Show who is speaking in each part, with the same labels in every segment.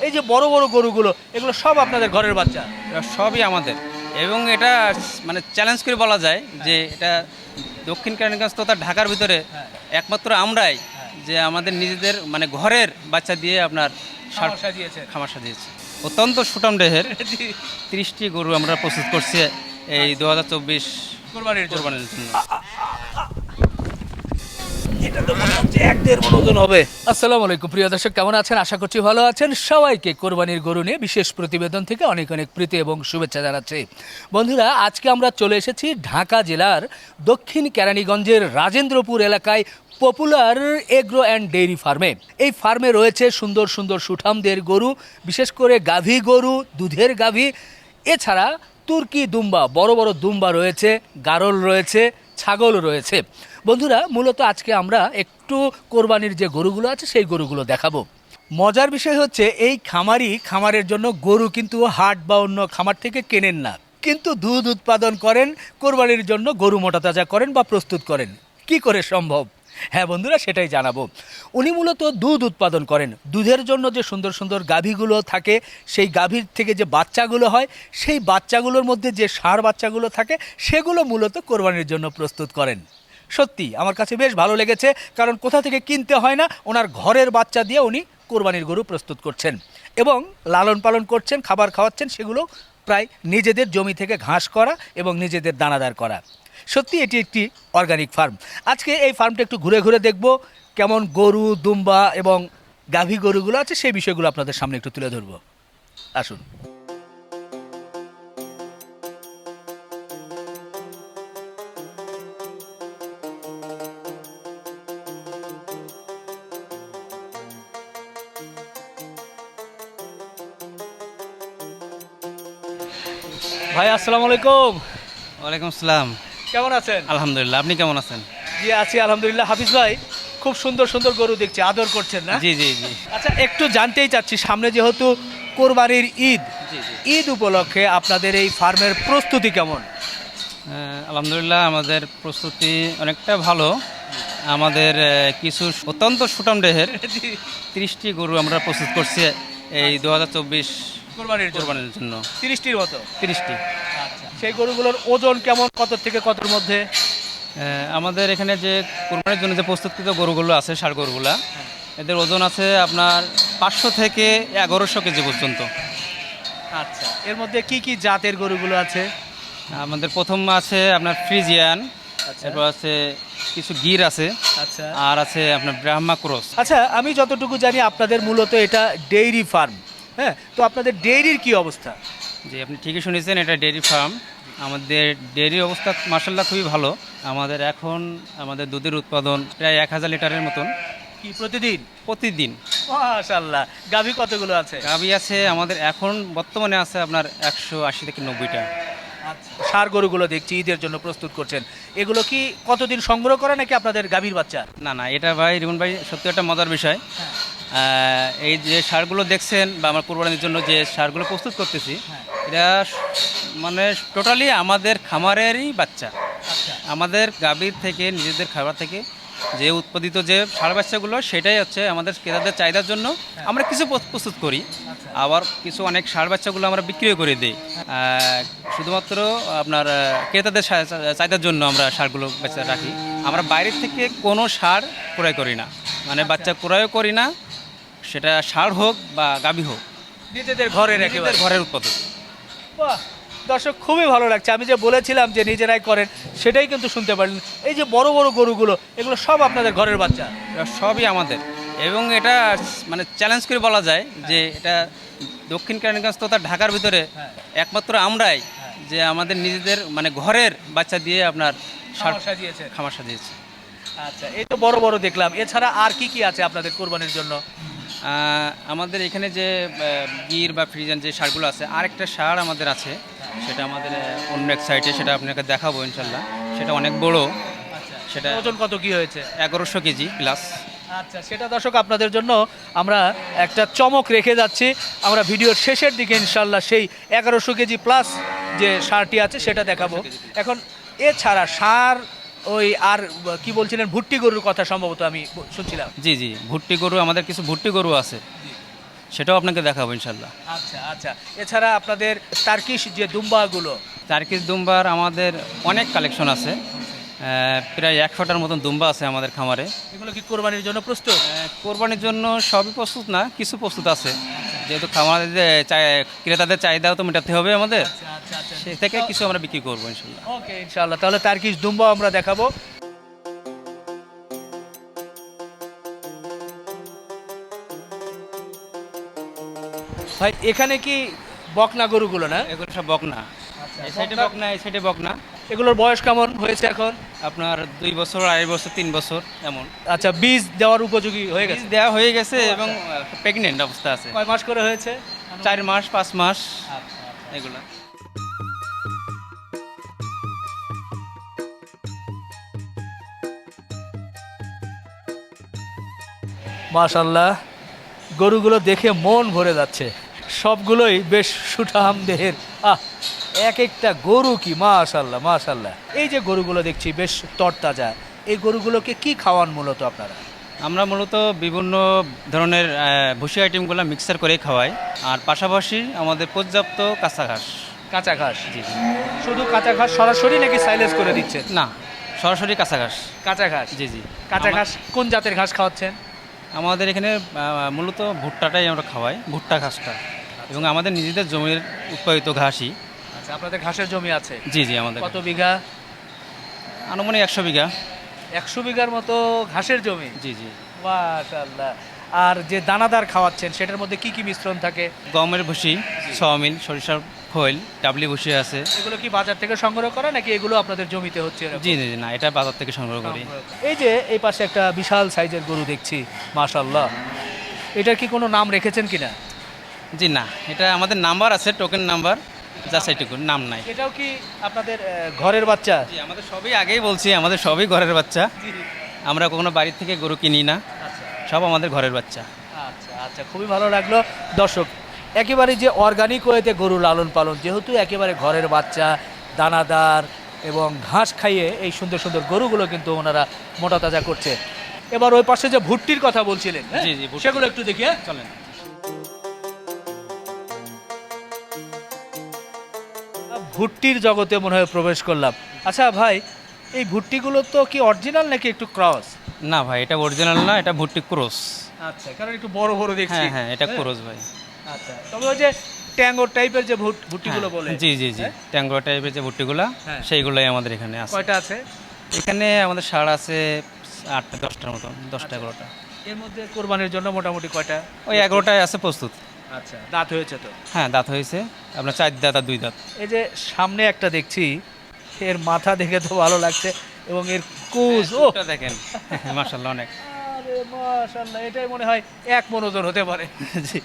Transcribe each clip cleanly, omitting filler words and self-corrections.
Speaker 1: এই যে বড় বড় গরুগুলো, এগুলো সব আপনাদের ঘরের বাচ্চা?
Speaker 2: এটা সবই আমাদের, এবং এটা মানে চ্যালেঞ্জ করে বলা যায় যে এটা দক্ষিণ কেরানীগঞ্জ তথা ঢাকার ভিতরে একমাত্র আমরাই যে আমাদের নিজেদের মানে ঘরের বাচ্চা দিয়ে আপনার
Speaker 1: সাজিয়েছে।
Speaker 2: খামার সাজিয়েছি। অত্যন্ত সুঠাম দেহের 30টি গরু আমরা প্রস্তুত করছি এই 2024
Speaker 1: কোরবানির জন্য।
Speaker 2: কোরবানির জন্য।
Speaker 1: এটা তো মনে হচ্ছে 1-1.5 মণ ওজন হবে। আসসালামু আলাইকুম প্রিয় দর্শক, কেমন আছেন? আশা করছি ভালো আছেন। সবাইকে কোরবানির গরু নিয়ে বিশেষ প্রতিবেদন থেকে অনেক অনেক প্রীতি এবং শুভেচ্ছা জানাচ্ছি। বন্ধুরা, আজকে আমরা চলে এসেছি ঢাকা জেলার দক্ষিণ কেরানীগঞ্জের রাজেন্দ্রপুর এলাকায় পপুলার এগ্রো অ্যান্ড ডেইরি ফার্মে। এই ফার্মে রয়েছে সুন্দর সুন্দর সুঠামদের গরু, বিশেষ করে গাভী গরু, দুধের গাভী, এছাড়া তুর্কি দুম্বা, বড় বড় দুম্বা রয়েছে, গারল রয়েছে, ছাগল রয়েছে। বন্ধুরা, মূলত আজকে আমরা একটু কোরবানির যে গরুগুলো আছে সেই গরুগুলো দেখাবো। মজার বিষয় হচ্ছে এই খামারের জন্য গরু কিন্তু হাট বা অন্য খামার থেকে কেনেন না, কিন্তু দুধ উৎপাদন করেন, কোরবানির জন্য গরু মোটা তাজা করেন বা প্রস্তুত করেন। কি করে সম্ভব? হ্যাঁ বন্ধুরা, সেটাই জানাবো। উনি মূলত দুধ উৎপাদন করেন। দুধের জন্য যে সুন্দর সুন্দর গাভীগুলো থাকে, সেই গাভীর থেকে যে বাচ্চাগুলো হয়, সেই বাচ্চাগুলোর মধ্যে যে ষাঁড় বাচ্চাগুলো থাকে, সেগুলো মূলত কোরবানির জন্য প্রস্তুত করেন। সত্যি আমার কাছে বেশ ভালো লেগেছে, কারণ কোথা থেকে কিনতে হয় না, ওনার ঘরের বাচ্চা দিয়ে উনি কোরবানির গরু প্রস্তুত করছেন এবং লালন পালন করছেন, খাবার খাওয়াচ্ছেন, সেগুলো প্রায় নিজেদের জমি থেকে ঘাস করা এবং নিজেদের দানাদার করা। সত্যি এটি একটি অর্গানিক ফার্ম। আজকে এই ফার্মটা একটু ঘুরে ঘুরে দেখব, কেমন গরু, দুম্বা এবং গাভী গরুগুলো আছে সেই বিষয়গুলো আপনাদের সামনে একটু তুলে ধরবো। আসুন। ভাই আসসালামু আলাইকুম।
Speaker 2: ওয়ালাইকুম আসসালাম।
Speaker 1: কেমন আছেন?
Speaker 2: আলহামদুলিল্লাহ, আপনি কেমন আছেন?
Speaker 1: জি আছি আলহামদুলিল্লাহ। হাফিজ ভাই, খুব সুন্দর সুন্দর গরু দেখছি, আদর করছেন না?
Speaker 2: জি জি জি
Speaker 1: আচ্ছা, একটু জানতেই চাচ্ছি, সামনে যেহেতু কোরবানির ঈদ,
Speaker 2: জি জি।
Speaker 1: ঈদ উপলক্ষে আপনাদের এই ফার্মের প্রস্তুতি কেমন?
Speaker 2: আলহামদুলিল্লাহ, আমাদের প্রস্তুতি অনেকটা ভালো। আমাদের কিছু অত্যন্ত সুঠাম দেহের 30টি গরু আমরা প্রস্তুত করছি এই 2024
Speaker 1: কোরবানির
Speaker 2: কোরবানির জন্য।
Speaker 1: 30টির মতো।
Speaker 2: 30টি।
Speaker 1: আচ্ছা, সেই গরুগুলোর ওজন কেমন, কত থেকে কতর মধ্যে?
Speaker 2: আমাদের এখানে যে কোরবানির জন্য যে প্রস্তুতকৃত গরুগুলো আছে, ষাঁড় গরুগুলা, এদের ওজন আছে আপনার 500 থেকে 1100 কেজি পর্যন্ত।
Speaker 1: আচ্ছা, এর মধ্যে কি কি জাতের গরুগুলো আছে?
Speaker 2: আমাদের প্রথম আছে আপনার ফ্রিজিয়ান,
Speaker 1: আচ্ছা
Speaker 2: এরপর আছে কিছু গির আছে,
Speaker 1: আচ্ছা
Speaker 2: আর আছে আপনার ব্রাহ্মা ক্রস।
Speaker 1: আচ্ছা, আমি যতটুকু জানি আপনাদের মূলত এটা ডেইরি ফার্ম। হ্যাঁ, তো আপনাদের ডেইরির কি অবস্থা?
Speaker 2: জি, আপনি ঠিকই শুনেছেন, এটা ডেয়ারি ফার্ম। আমাদের ডেয়ারির অবস্থা মার্শাল্লাহ খুবই ভালো। আমাদের দুধের উৎপাদন প্রায় 1000 লিটারের মতন
Speaker 1: কি প্রতিদিন?
Speaker 2: প্রতিদিন।
Speaker 1: মাশাআল্লাহ। গাভী কতগুলো আছে?
Speaker 2: গাভী আছে আমাদের এখন বর্তমানে আছে আপনার 180 থেকে 90টা।
Speaker 1: আচ্ছা, ষাঁড় গরুগুলো দেখছি ঈদের জন্য প্রস্তুত করছেন, এগুলো কি কতদিন সংগ্রহ করা নাকি আপনাদের গাভীর বাচ্চা?
Speaker 2: না না, এটা ভাই রিমন ভাই সত্যি একটা মজার বিষয়। এই যে সারগুলো দেখছেন বা আমার কোরবানির জন্য যে সারগুলো প্রস্তুত করতেছি, এটা মানে টোটালি আমাদের খামারেরই বাচ্চা।
Speaker 1: আচ্ছা
Speaker 2: আমাদের গাভীর থেকে, নিজেদের খাবার থেকে যে উৎপাদিত যে ষাঁড় বাচ্চাগুলো, সেটাই হচ্ছে আমাদের ক্রেতাদের চাহিদার জন্য আমরা কিছু প্রস্তুত করি। আবার কিছু অনেক ষাঁড় বাচ্চাগুলো আমরা বিক্রিও করে দিই। শুধুমাত্র আপনার ক্রেতাদের চাহিদার জন্য আমরা ষাঁড়গুলো বাচ্চা রাখি। আমরা বাইরের থেকে কোনো ষাঁড় ক্রয় করি না, মানে বাচ্চা ক্রয়ও করি না, সেটা ষাঁড় হোক বা গাভী হোক,
Speaker 1: নিজেদের ঘরের একেবারে
Speaker 2: নিজেদের ঘরের উৎপাদন।
Speaker 1: বাহ, দর্শক খুবই ভালো লাগছে। আমি যে বলেছিলাম যে নিজেরাই করেন, সেটাই কিন্তু শুনতে পারলেন। এই যে বড় বড় গরুগুলো, এগুলো সব আপনাদের ঘরের বাচ্চা?
Speaker 2: এটা সবই আমাদের, এবং এটা মানে চ্যালেঞ্জ করে বলা যায় যে এটা দক্ষিণ কেরানীগঞ্জ তথা ঢাকার ভিতরে একমাত্র আমরাই যে আমাদের নিজেদের মানে ঘরের বাচ্চা দিয়ে আপনার
Speaker 1: সাজিয়েছে।
Speaker 2: খামার সাজিয়েছি।
Speaker 1: আচ্ছা, এই তো বড় বড় দেখলাম, এছাড়া আর কি কি আছে আপনাদের কোরবানির জন্য?
Speaker 2: আমাদের এখানে যে গির বা ফ্রিজিয়ান যে ষাঁড়গুলো আছে, আরেকটা ষাঁড় আমাদের আছে, সেটা আমাদের অন্য এক সাইডে, সেটা আপনাকে দেখাবো ইনশাল্লাহ। সেটা অনেক বড়,
Speaker 1: আচ্ছা,
Speaker 2: সেটা
Speaker 1: ওজন কত কি হয়েছে?
Speaker 2: 1100 কেজি প্লাস।
Speaker 1: আচ্ছা, সেটা দর্শক আপনাদের জন্য আমরা একটা চমক রেখে যাচ্ছি। আমরা ভিডিওর শেষের দিকে ইনশাল্লাহ সেই 1100 কেজি প্লাস যে ষাঁড়টি আছে সেটা দেখাবো। এখন এছাড়া ষাঁড়, ওই আর কি বলছিলেন, ভুট্টি গরুর কথা সম্ভবত আমি শুনছিলাম।
Speaker 2: জি জি, ভুট্টি গরু, আমাদের কিছু ভুট্টি গরু আছে। সেটাও আপনাকে দেখাবো ইনশাল্লাহ।
Speaker 1: আচ্ছা আচ্ছা, এছাড়া আপনাদের টার্কিশ যে দুম্বাগুলো,
Speaker 2: টার্কিশ দুম্বার আমাদের অনেক কালেকশন আছে, প্রায় 100টার মতন দুম্বা আছে আমাদের খামারে।
Speaker 1: এগুলো কি কোরবানির জন্য প্রস্তুত?
Speaker 2: কোরবানির জন্য সবই প্রস্তুত না, কিছু প্রস্তুত আছে, যেহেতু খামারের যে ক্রেতাদের চাহিদাও তো মেটাতে হবে আমাদের,
Speaker 1: আচ্ছা আচ্ছা আচ্ছা,
Speaker 2: সে থেকে কিছু আমরা বিক্রি করবো ইনশাল্লাহ।
Speaker 1: ওকে ইনশাআল্লাহ, তাহলে টার্কিশ দুম্বা আমরা দেখাবো। ভাই এখানে কি বকনা গরুগুলো না?
Speaker 2: এগুলো সব বকনা, এই সাইডে বকনা, এই সাইডে বকনা।
Speaker 1: এগুলোর বয়স কেমন হয়েছে এখন?
Speaker 2: আপনার 2 বছর, 2.5 বছর, 3 বছর এমন।
Speaker 1: আচ্ছা, বীজ দেওয়ার উপযোগী হয়ে
Speaker 2: বীজ
Speaker 1: গেছে?
Speaker 2: দেওয়া হয়ে গেছে এবং প্রেগনেন্ট অবস্থা আছে।
Speaker 1: কয় মাস করে হয়েছে?
Speaker 2: 4 মাস, 5 মাস এগুলা।
Speaker 1: মাশাল্লাহ, গরুগুলো দেখে মন ভরে যাচ্ছে, সবগুলোই বেশ সুঠাম দেহের। এক একটা গরু কি মাশাল্লাহ মাশাল্লাহ। এই যে গরুগুলো দেখছি বেশ তরতাজা, এই গরুগুলোকে কি খাওয়ান মূলত আপনারা?
Speaker 2: আমরা মূলত বিভিন্ন ধরনের ভুসি আইটেমগুলো মিক্সার করে খাওয়াই, আর পাশাপাশি আমাদের পর্যাপ্ত কাঁচা ঘাস।
Speaker 1: কাঁচা ঘাস?
Speaker 2: জি জি।
Speaker 1: শুধু কাঁচা ঘাস সরাসরি নাকি সাইলেজ করে দিচ্ছেন?
Speaker 2: না, সরাসরি কাঁচা ঘাস।
Speaker 1: কাঁচা ঘাস?
Speaker 2: জি জি।
Speaker 1: কাঁচা ঘাস কোন জাতের ঘাস খাওয়াচ্ছেন?
Speaker 2: আমাদের এখানে মূলত ভুট্টাটাই আমরা খাওয়াই, ভুট্টা ঘাসটা, এবং আমাদের নিজেদের জমির উৎপাদিত ঘাসই।
Speaker 1: আচ্ছা, আপনাদের ঘাসের জমি আছে?
Speaker 2: জি জি। আমাদের
Speaker 1: কত বিঘা?
Speaker 2: আনুমানিক 100 বিঘা।
Speaker 1: 100 বিঘার মতো ঘাসের জমি?
Speaker 2: জি জি।
Speaker 1: মাশাআল্লাহ। আর যে দানাদার খাওয়াচ্ছেন সেটার মধ্যে কি কি মিশ্রণ থাকে?
Speaker 2: গমের ভুসি, সয়াবিন, সরিষার খৈল, ডাবলি ভুসি আছে।
Speaker 1: এগুলো কি বাজার থেকে সংগ্রহ করা নাকি এগুলো আপনাদের জমিতে হচ্ছে এরকম?
Speaker 2: জি জি জি, না, এটা বাজার থেকে সংগ্রহ করি।
Speaker 1: এই যে এই পাশে একটা বিশাল সাইজের গরু দেখছি, মাশাআল্লাহ, এটার কি কোনো নাম রেখেছেন কিনা?
Speaker 2: জি না, এটা আমাদের নাম্বার আছে, টোকেন নাম্বার, জাস্ট এইটুকু, নাম নাই।
Speaker 1: এটাও কি আপনাদের ঘরের বাচ্চা?
Speaker 2: জি, আমাদের সবই, আগেই বলছি, আমাদের সবই ঘরের বাচ্চা। আমরা কখনো বাড়ি থেকে গরু কিনি না,
Speaker 1: আচ্ছা
Speaker 2: সব আমাদের ঘরের বাচ্চা।
Speaker 1: আচ্ছা আচ্ছা, খুবই ভালো লাগলো। দর্শক, একেবারে যে অর্গানিক ওয়েতে গরু লালন পালন, যেহেতু একেবারে ঘরের বাচ্চা, দানাদার এবং ঘাস খাইয়ে এই সুন্দর সুন্দর গরুগুলো কিন্তু ওনারা মোটা তাজা করছে। এবার ওই পাশে যে ভুট্টির কথা বলছিলেন, হ্যাঁ?
Speaker 2: জি, জি, ভুট্টি।
Speaker 1: সেগুলো একটু দেখি, হ্যাঁ?
Speaker 2: চলেন।
Speaker 1: ভুট্টির জগতে মনে হয় প্রবেশ করলাম। আচ্ছা ভাই, এই ভুট্টিগুলো তো কি অরিজিনাল নাকি একটু ক্রস?
Speaker 2: না ভাই, এটা অরিজিনাল না, এটা ভুট্টি ক্রস।
Speaker 1: আচ্ছা, কারণ একটু বড় বড় দেখছি।
Speaker 2: হ্যাঁ হ্যাঁ, এটা ক্রস ভাই।
Speaker 1: আচ্ছা, তবে ওই যে ট্যাঙ্গো টাইপের যে ভুট্টিগুলো
Speaker 2: হ্যাঁ,
Speaker 1: বলে,
Speaker 2: জি জি জি,
Speaker 1: হ্যাঁ?
Speaker 2: ট্যাঙ্গো টাইপের যে ভুট্টিগুলা,
Speaker 1: হ্যাঁ।
Speaker 2: সেইগুলোই আমাদের এখানে আছে।
Speaker 1: কয়টা আছে?
Speaker 2: এখানে আমাদের ষাঁড় আছে 8টা 10টার মতন, 10টা 11টা।
Speaker 1: এর মধ্যে কোরবানির জন্য মোটামুটি কয়টা?
Speaker 2: ওই 11টায় আছে প্রস্তুত।
Speaker 1: আচ্ছা, দাঁত হয়েছে তো?
Speaker 2: হ্যাঁ, দাঁত হয়েছে আপনার 4 দাঁত আর 2 দাঁত।
Speaker 1: এই যে সামনে একটা দেখছি, এর মাথা দেখে তো ভালো লাগছে, এবং এর কুজ, ও
Speaker 2: ওটা দেখেন, মাশাআল্লাহ অনেক।
Speaker 1: আরে মাশাআল্লাহ, এটাই মনে হয় 1 মণ ওজন হতে পারে।
Speaker 2: জি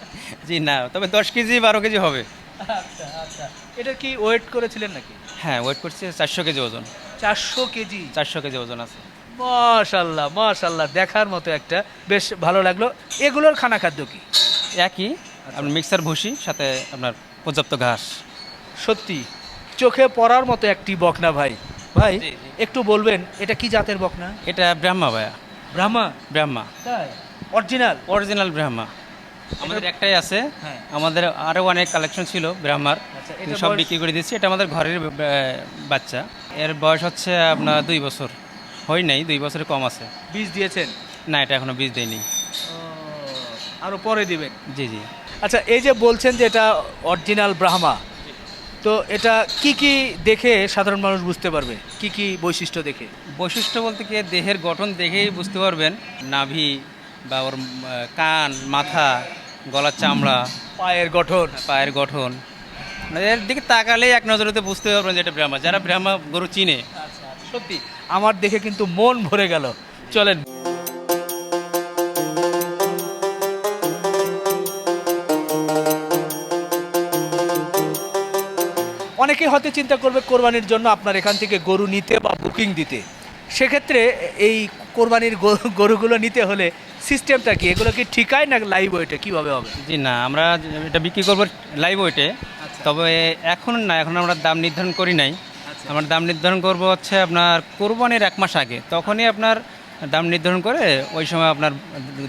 Speaker 2: জি, না, তবে 10 কেজি 12 কেজি হবে।
Speaker 1: আচ্ছা আচ্ছা, এটা কি ওয়েট করেছিলেন নাকি?
Speaker 2: হ্যাঁ, ওয়েট করছে 400 কেজি ওজন।
Speaker 1: 400 কেজি?
Speaker 2: 400 কেজি ওজন আছে।
Speaker 1: মাশাআল্লাহ মাশাআল্লাহ, দেখার মতো একটা, বেশ ভালো লাগলো। এগুলোর খানা খাদ্য কি?
Speaker 2: একই, আপনার মিক্সার ভুসি, সাথে আপনার পর্যাপ্ত ঘাস।
Speaker 1: সত্যি চোখে পড়ার মতো একটি বকনা ভাই। ভাই
Speaker 2: জি, জি।
Speaker 1: একটু বলবেন এটা কি জাতের বকনা?
Speaker 2: এটা ব্রাহ্মা ভাইয়া,
Speaker 1: ব্রাহ্মা?
Speaker 2: ব্রাহ্মা,
Speaker 1: তাই? অরিজিনাল?
Speaker 2: অরিজিনাল ব্রাহ্মা। আমাদের একটাই আছে,
Speaker 1: হ্যাঁ।
Speaker 2: আমাদের আরও অনেক কালেকশন ছিল ব্রাহ্মার,
Speaker 1: আচ্ছা,
Speaker 2: কিন্তু
Speaker 1: এটার
Speaker 2: সব
Speaker 1: বয়স?
Speaker 2: বিক্রি করে দিচ্ছি। এটা আমাদের ঘরের বাচ্চা। এর বয়স হচ্ছে আপনার 2 বছর, হয় নাই, 2 বছরের কম আছে।
Speaker 1: বীজ দিয়েছেন?
Speaker 2: না, এটা এখনো বীজ দেয়নি।
Speaker 1: আরো পরে দিবেন?
Speaker 2: জি জি।
Speaker 1: আচ্ছা, এই যে বলছেন যে এটা অরিজিনাল ব্রাহ্মা, তো এটা কি কি দেখে সাধারণ মানুষ বুঝতে পারবে, কি কি বৈশিষ্ট্য দেখে?
Speaker 2: বৈশিষ্ট্য বলতে কি, দেহের গঠন দেখেই বুঝতে পারবেন, নাভি বা ওর কান, মাথা, গলার চামড়া,
Speaker 1: পায়ের গঠন?
Speaker 2: পায়ের গঠন, মানে এর দিকে তাকালেই এক নজরেতে বুঝতে পারবেন যে এটা ব্রাহ্মা, যারা ব্রাহ্মা গরু চিনে।
Speaker 1: আচ্ছা, সত্যি আমার দেখে কিন্তু মন ভরে গেল। চলেন। অনেকেই হয়তো চিন্তা করবে কোরবানির জন্য আপনার এখান থেকে গরু নিতে বা বুকিং দিতে, সেক্ষেত্রে এই কোরবানির গরুগুলো নিতে হলে সিস্টেমটা কি? এগুলো কি ঠিকায় না লাইভ ওয়েটে, কীভাবে হবে?
Speaker 2: জি না, আমরা এটা বিক্রি করবো লাইভ ওয়েটে, তবে এখন না, এখন আমরা দাম নির্ধারণ করি নাই। আমরা দাম নির্ধারণ করব হচ্ছে আপনার কোরবানির 1 মাস আগে, তখনই আপনার দাম নির্ধারণ করে ওই সময় আপনার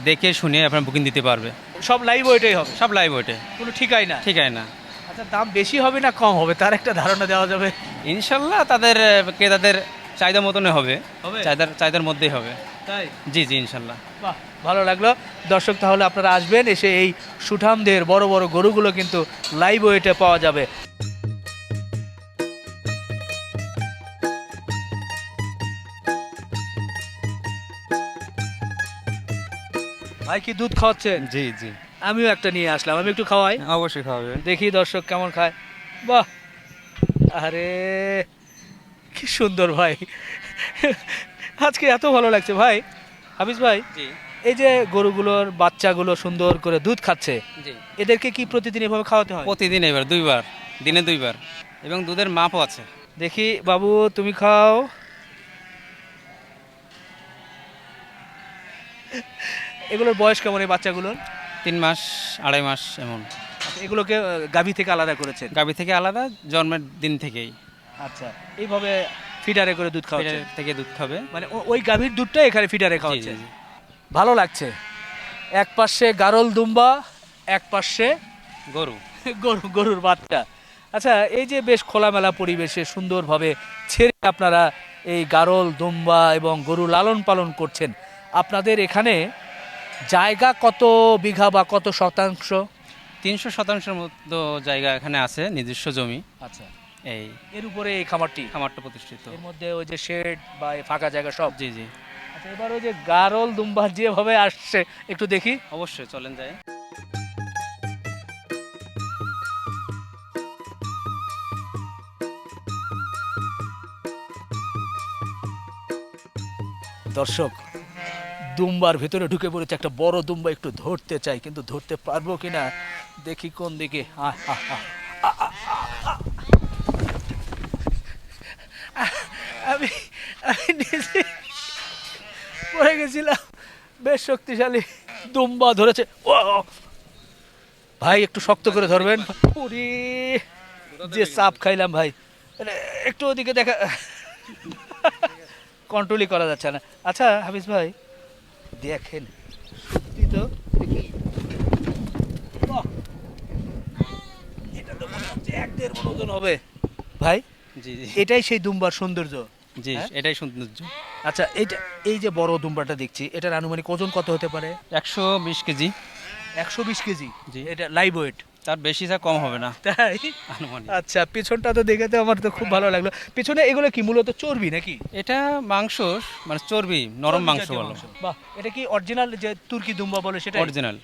Speaker 2: দেখে শুনে আপনার বুকিং দিতে পারবে।
Speaker 1: সব লাইভ ওয়েটেই হবে,
Speaker 2: সব লাইভ ওয়েটে,
Speaker 1: কোনো ঠিকাই না।
Speaker 2: ঠিক আছে না।
Speaker 1: আচ্ছা, দাম বেশি হবে না কম হবে তার একটা ধারণা দেওয়া যাবে?
Speaker 2: ইনশাল্লাহ তাদের ক্রেতাদের চাহিদা মতনই হবে,
Speaker 1: হবে?
Speaker 2: চাহিদার মধ্যেই হবে।
Speaker 1: তাই?
Speaker 2: জি জি ইনশাল্লাহ।
Speaker 1: বাহ, ভালো লাগলো। দর্শক, তাহলে আপনারা আসবেন, এসে এই সুঠামদের বড় বড় গরুগুলো কিন্তু লাইভ ওয়েটে পাওয়া যাবে। ভাই কি দুধ খাওয়াচ্ছেন?
Speaker 2: জি জি
Speaker 1: আমিও একটা নিয়ে আসলাম, আমি একটু খাওয়াই,
Speaker 2: অবশ্যই খাওয়াবে।
Speaker 1: দেখি দর্শক কেমন খায়। বাহ, আরে কি সুন্দর ভাই, আজকে এত ভালো লাগছে ভাই। হাফিজ ভাই,
Speaker 2: জি
Speaker 1: এই যে গরুগুলোর বাচ্চাগুলো সুন্দর করে দুধ খাচ্ছে,
Speaker 2: জি
Speaker 1: এদেরকে কি প্রতিদিন এভাবে খাওয়াতে হয়?
Speaker 2: প্রতিদিন এবার 2 বার, দিনে 2 বার, এবং দুধের মাপও আছে।
Speaker 1: দেখি বাবু, তুমি খাও। এগুলোর বয়স কেমন এই বাচ্চাগুলোর?
Speaker 2: 3 মাস, 2.5 মাস এমন।
Speaker 1: আচ্ছা, এগুলোকে গাভী থেকে আলাদা করেছেন?
Speaker 2: গাভী থেকে আলাদা, জন্মের দিন থেকেই
Speaker 1: আচ্ছা, এইভাবে ফিডারে করে দুধ খাওয়াচ্ছেন?
Speaker 2: পেটের থেকে দুধ খাবে।
Speaker 1: মানে ওই গাভীর দুধটা এখানে ফিডারে
Speaker 2: জি
Speaker 1: খাওয়াচ্ছে?
Speaker 2: জি জি।
Speaker 1: ভালো লাগছে। এক পাশে গারল দুম্বা, এক পাশে
Speaker 2: গরু।
Speaker 1: গরুর বাচ্চা। আচ্ছা, এই যে বেশ খোলামেলা পরিবেশে সুন্দরভাবে ছেড়ে আপনারা এই গারল দুম্বা এবং গরু লালন পালন করছেন, আপনাদের এখানে জায়গা কত বিঘা বা কত শতাংশ?
Speaker 2: 300 শতাংশের মতো জায়গা এখানে আছে, নিজস্ব জমি।
Speaker 1: আচ্ছা,
Speaker 2: এই
Speaker 1: এর উপরে এই খামারটি,
Speaker 2: খামারটা প্রতিষ্ঠিত।
Speaker 1: এর মধ্যে ওই যে শেড বা এই ফাঁকা জায়গা সব?
Speaker 2: জি জি
Speaker 1: আচ্ছা, এবার ওই যে গারল দুম্বা যেভাবে আসছে একটু দেখি।
Speaker 2: অবশ্যই, চলেন যায়।
Speaker 1: দর্শক, দুম্বার ভেতরে ঢুকে পড়েছে একটা বড় দুম্বা, একটু ধরতে চাই কিন্তু ধরতে পারবো কিনা দেখি কোন দিকে। আমি আমি নিজে পড়ে গেছিলাম, বেশ শক্তিশালী দুম্বা ধরেছে। ও ভাই, একটু শক্ত করে ধরবেন। ওরে, যে চাপ খাইলাম ভাই, একটু ওদিকে দেখা, কন্ট্রোলই করা যাচ্ছে না। আচ্ছা হাফিজ ভাই, দেখেন সত্যি তো, দেখি বাহ, এটা তো মনে হচ্ছে 1-1.5 মণ ওজন হবে ভাই।
Speaker 2: জি জি
Speaker 1: এটাই সেই দুম্বার সৌন্দর্য?
Speaker 2: জি,
Speaker 1: হ্যাঁ?
Speaker 2: এটাই সৌন্দর্য।
Speaker 1: আচ্ছা, এই যে বড় দুম্বাটা দেখছি, এটার আনুমানিক ওজন কত হতে পারে?
Speaker 2: 120 কেজি।
Speaker 1: 120 কেজি?
Speaker 2: জি।
Speaker 1: এটা লাইভ ওয়েট?
Speaker 2: তার বেশি যা কম হবে না
Speaker 1: তাই?
Speaker 2: আনুমানিক।
Speaker 1: আচ্ছা, পিছনটা তো দেখে তো আমার তো খুব ভালো লাগলো। পিছনে এগুলো কি মূলত চর্বি নাকি?
Speaker 2: এটা মাংস, মানে চর্বি, নরম
Speaker 1: চর্বি
Speaker 2: মাংস
Speaker 1: জাতীয়
Speaker 2: বলো।
Speaker 1: বাহ, এটা কি অরিজিনাল যে তুর্কি দুম্বা বলে সেটা?
Speaker 2: অরিজিনাল।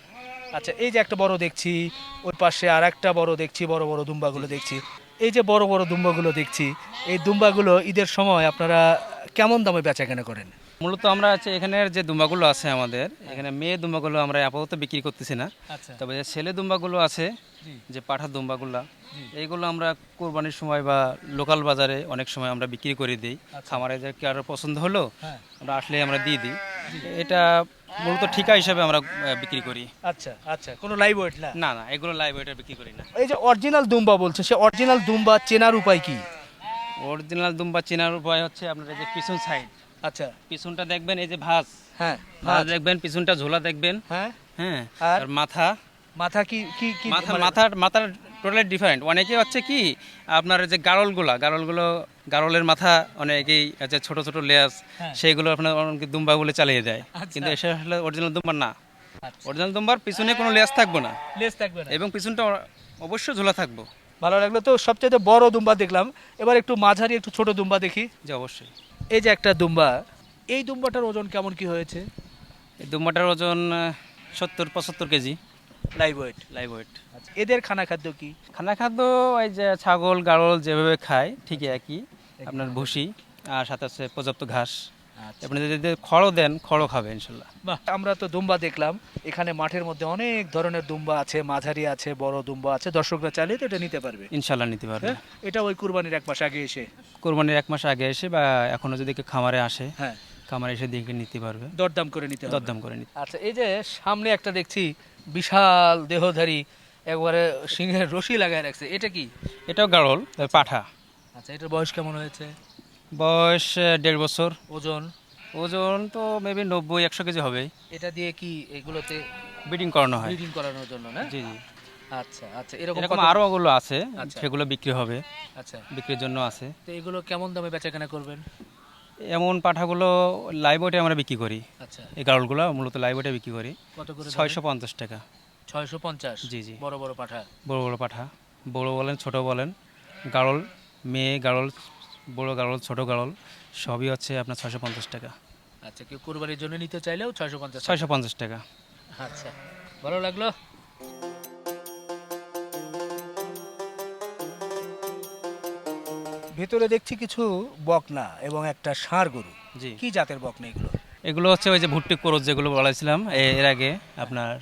Speaker 1: আচ্ছা, এই যে একটা বড় দেখছি, ওই পাশে আর একটা বড় দেখছি, বড় বড় দুম্বাগুলো দেখছি। এই যে বড় বড় দুম্বাগুলো দেখছি, এই দুম্বাগুলো ঈদের সময় আপনারা কেমন দামে বেচা কেনা করেন?
Speaker 2: মূলত আমরা হচ্ছে এখানের যে দুম্বাগুলো আছে আমাদের এখানে, মেয়ে দুম্বাগুলো আমরা আপাতত বিক্রি করতেছি না।
Speaker 1: আচ্ছা,
Speaker 2: তবে যে ছেলে দুম্বাগুলো আছে,
Speaker 1: জি,
Speaker 2: যে পাঠা দুম্বাগুলা,
Speaker 1: জি।
Speaker 2: এইগুলো আমরা কোরবানির সময় বা লোকাল বাজারে অনেক সময় আমরা বিক্রি করে দিই।
Speaker 1: আচ্ছা।
Speaker 2: খামারে যে কারো পছন্দ হলো,
Speaker 1: হ্যাঁ,
Speaker 2: আমরা আসলে আমরা দিয়ে দিই। এটা মূলত ঠিকা হিসাবে আমরা বিক্রি করি।
Speaker 1: আচ্ছা আচ্ছা, কোনো লাইভ ওয়েট না?
Speaker 2: না না, এগুলো লাইভ ওয়েটার বিক্রি করি না।
Speaker 1: এই যে অরিজিনাল দুম্বা বলছে, সে অরিজিনাল দুম্বা চেনার উপায় কি?
Speaker 2: অরিজিনাল দুম্বা চেনার উপায় হচ্ছে আপনার এই যে পিছন সাইড,
Speaker 1: আচ্ছা,
Speaker 2: পিছনটা দেখবেন, এই যে ভাঁজ,
Speaker 1: হ্যাঁ,
Speaker 2: ভাঁজ দেখবেন, পিছনটা ঝোলা দেখবেন।
Speaker 1: হ্যাঁ,
Speaker 2: হ্যাঁ,
Speaker 1: আর
Speaker 2: আর মাথা,
Speaker 1: মাথা কি কি কি
Speaker 2: মাথা
Speaker 1: মানে-
Speaker 2: মাথার টোটালি ডিফারেন্ট। অনেকে হচ্ছে কি আপনার যে গারলগুলো, গারলের মাথা অনেকেই যে ছোট ছোট লেয়াস,
Speaker 1: হ্যাঁ।
Speaker 2: সেইগুলো আপনার অনেকে দুম্বাগুলো চালিয়ে দেয়,
Speaker 1: আচ্ছা।
Speaker 2: কিন্তু এসে আসলে অরিজিনাল দুম্বার না।
Speaker 1: আচ্ছা,
Speaker 2: অরিজিনাল দুম্বার পিছনে কোনো লেয়াস থাকবে না,
Speaker 1: লেস থাকবে না?
Speaker 2: এবং পিছনটা অবশ্যই ঝোলা থাকবো।
Speaker 1: ভালো লাগলো। তো সবচেয়ে বড় দুম্বা দেখলাম, এবার একটু মাঝারি একটু ছোট দুম্বা দেখি।
Speaker 2: যে অবশ্যই।
Speaker 1: এই যে একটা দুম্বা, এই দুম্বাটার ওজন কেমন কি হয়েছে?
Speaker 2: এই দুম্বাটার ওজন 70-75 KG
Speaker 1: live weight?
Speaker 2: Live weight.
Speaker 1: আচ্ছা, এদের খানা খাদ্য কি?
Speaker 2: খানা খাদ্য এই যে ছাগল গাড়ল যেভাবে খায় ঠিকই একই, আপনার ভুসি আর সাথে আছে পর্যাপ্ত ঘাস।
Speaker 1: আচ্ছা,
Speaker 2: আপনি যদি খড়ও দেন, খড়ও খাবে ইনশাল্লাহ।
Speaker 1: বাহ, আমরা তো দুম্বা দেখলাম, এখানে মাঠের মধ্যে অনেক ধরনের দুম্বা আছে, মাঝারি আছে, বড় দুম্বা আছে, দর্শকরা চাইলে তো এটা নিতে পারবে।
Speaker 2: ইনশাল্লাহ নিতে পারবে।
Speaker 1: হ্যাঁ, এটা ওই কুরবানির 1 মাস আগে এসে,
Speaker 2: কোরবানির 1 মাস আগে এসে বা এখনো যদি কেউ খামারে আসে,
Speaker 1: হ্যাঁ,
Speaker 2: খামারে এসে দেখে নিতে পারবে,
Speaker 1: দরদাম করে নিতে হবে।
Speaker 2: দরদাম করে নিতে।
Speaker 1: আচ্ছা, এই যে সামনে একটা দেখছি বিশাল দেহধারী, একবারে সিংহের রশি লাগায় রাখছে, এটা কি?
Speaker 2: এটাও গাড়ল, পাঠা।
Speaker 1: আচ্ছা, এটার বয়স কেমন হয়েছে?
Speaker 2: বয়স 1.5 বছর।
Speaker 1: ওজন?
Speaker 2: ওজন তো মেবি 90-100 কেজি হবে।
Speaker 1: এটা দিয়ে কি এগুলোতে
Speaker 2: ব্রিডিং করানো হয়।
Speaker 1: ব্রিডিং করানোর জন্য না?
Speaker 2: জি জি।
Speaker 1: আচ্ছা আচ্ছা, এরকম
Speaker 2: এরকম
Speaker 1: কত-
Speaker 2: আরও ওগুলো আছে,
Speaker 1: আচ্ছা।
Speaker 2: সেগুলো বিক্রি হবে,
Speaker 1: আচ্ছা,
Speaker 2: বিক্রির জন্য আছে।
Speaker 1: তো এগুলো কেমন দামে বেচাকেনা করবেন?
Speaker 2: এমন পাঠাগুলো লাইভ ওয়েটে আমরা বিক্রি করি।
Speaker 1: আচ্ছা,
Speaker 2: এই গাড়লগুলো মূলত লাইভ ওয়েটে বিক্রি করি
Speaker 1: কত করে?
Speaker 2: 650 টাকা।
Speaker 1: 650?
Speaker 2: জি জি।
Speaker 1: বড় বড় পাঠা?
Speaker 2: বড় বড় পাঠা, বড় বলেন ছোট বলেন, গাড়ল, মেয়ে গাড়ল, বড় গাড়ল, ছোট গাড়ল সবই হচ্ছে আপনার 650 টাকা।
Speaker 1: আচ্ছা, কেউ কোরবানির জন্য নিতে চাইলেও 650?
Speaker 2: 650 টাকা।
Speaker 1: আচ্ছা, ভালো লাগলো। ভেতরে দেখছি কিছু বকনা এবং একটা ষাঁড় গরু।
Speaker 2: জি,
Speaker 1: কি জাতের বকনা এগুলো?
Speaker 2: এগুলো হচ্ছে ওই যে ভুট্টি ক্রস যেগুলো বলেছিলাম এর আগে আপনার,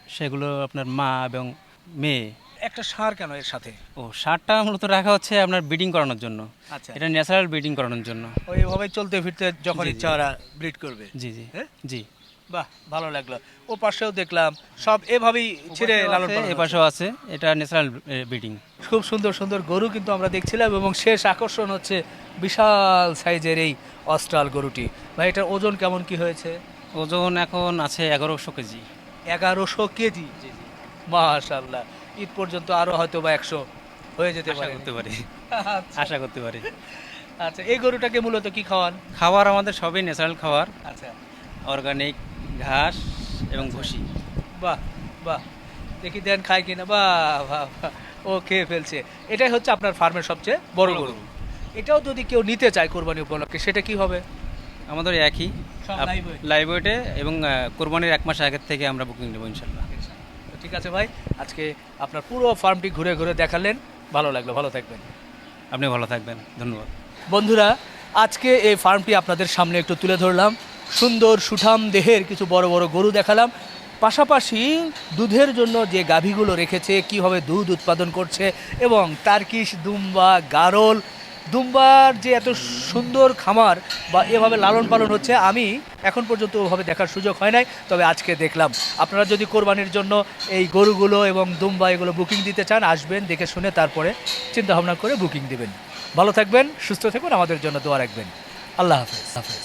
Speaker 2: সেগুলো আপনার মা এবং মেয়ে।
Speaker 1: একটা ষাঁড় কেন এর সাথে?
Speaker 2: ও সারটা মূলত রাখা হচ্ছে আপনার ব্রিডিং করানোর জন্য,
Speaker 1: আচ্ছা,
Speaker 2: এটা ন্যাচারাল ব্রিডিং করানোর জন্য।
Speaker 1: ওইভাবে চলতে ফিরতে যখন
Speaker 2: জি, জি।
Speaker 1: ইচ্ছা ওরা ব্রিড করবে।
Speaker 2: জি জি
Speaker 1: হ্যাঁ?
Speaker 2: জি।
Speaker 1: বাহ, ভালো লাগলো। ও পাশেও দেখলাম সব এভাবেই ছেড়ে লালন পালন
Speaker 2: এ
Speaker 1: হচ্ছে।
Speaker 2: পাশেও আছে, এটা ন্যাচারাল ব্রিডিং।
Speaker 1: খুব সুন্দর সুন্দর গরু কিন্তু আমরা দেখছিলাম, এবং শেষ আকর্ষণ হচ্ছে বিশাল সাইজের এই অস্ট্রাল গরুটি। ভাই, এটার ওজন কেমন কি হয়েছে?
Speaker 2: ওজন এখন আছে 1100 কেজি।
Speaker 1: 1100 কেজি?
Speaker 2: জি জি।
Speaker 1: মাশাআল্লাহ, ঈদ পর্যন্ত আরো হয়তো বা 100 হয়ে যেতে
Speaker 2: আশা
Speaker 1: পারে।
Speaker 2: করতে পারি,
Speaker 1: আচ্ছা,
Speaker 2: আশা করতে পারি।
Speaker 1: আচ্ছা, এই গরুটাকে মূলত কি খাওয়ান?
Speaker 2: খাবার আমাদের সবই ন্যাচারাল খাবার,
Speaker 1: আচ্ছা,
Speaker 2: অর্গানিক ঘাস এবং ভুসি।
Speaker 1: বাহ বাহ, দেখি দেন খায় কিনা। বাহ বাহ বাহ, ও খেয়ে ফেলছে। এটাই হচ্ছে আপনার ফার্মের সবচেয়ে বড় গরু। এটাও যদি কেউ নিতে চায় কোরবানি উপলক্ষে, সেটা কি হবে?
Speaker 2: আমাদের একই
Speaker 1: সব live weight?
Speaker 2: লাইভ ওয়েটে, এবং কোরবানির 1 মাস আগের থেকে আমরা বুকিং নেবো ইনশাল্লাহ।
Speaker 1: তো ঠিক আছে ভাই, আজকে আপনার পুরো ফার্মটি ঘুরে ঘুরে দেখালেন, ভালো লাগলো। ভালো থাকবেন।
Speaker 2: আপনি ভালো থাকবেন, ধন্যবাদ।
Speaker 1: বন্ধুরা, আজকে এই ফার্মটি আপনাদের সামনে একটু তুলে ধরলাম। সুন্দর সুঠাম দেহের কিছু বড় বড় গরু দেখালাম, পাশাপাশি দুধের জন্য যে গাভীগুলো রেখেছে, কীভাবে দুধ উৎপাদন করছে, এবং টার্কিশ, দুম্বা, গারল, দুম্বার যে এত সুন্দর খামার বা এভাবে লালন পালন হচ্ছে, আমি এখন পর্যন্ত ওভাবে দেখার সুযোগ হয় নাই, তবে আজকে দেখলাম। আপনারা যদি কোরবানির জন্য এই গরুগুলো এবং দুম্বা এগুলো বুকিং দিতে চান, আসবেন, দেখে শুনে তারপরে চিন্তা ভাবনা করে বুকিং দিবেন। ভালো থাকবেন, সুস্থ থাকবেন, আমাদের জন্য দোয়া রাখবেন। আল্লাহ হাফেজ।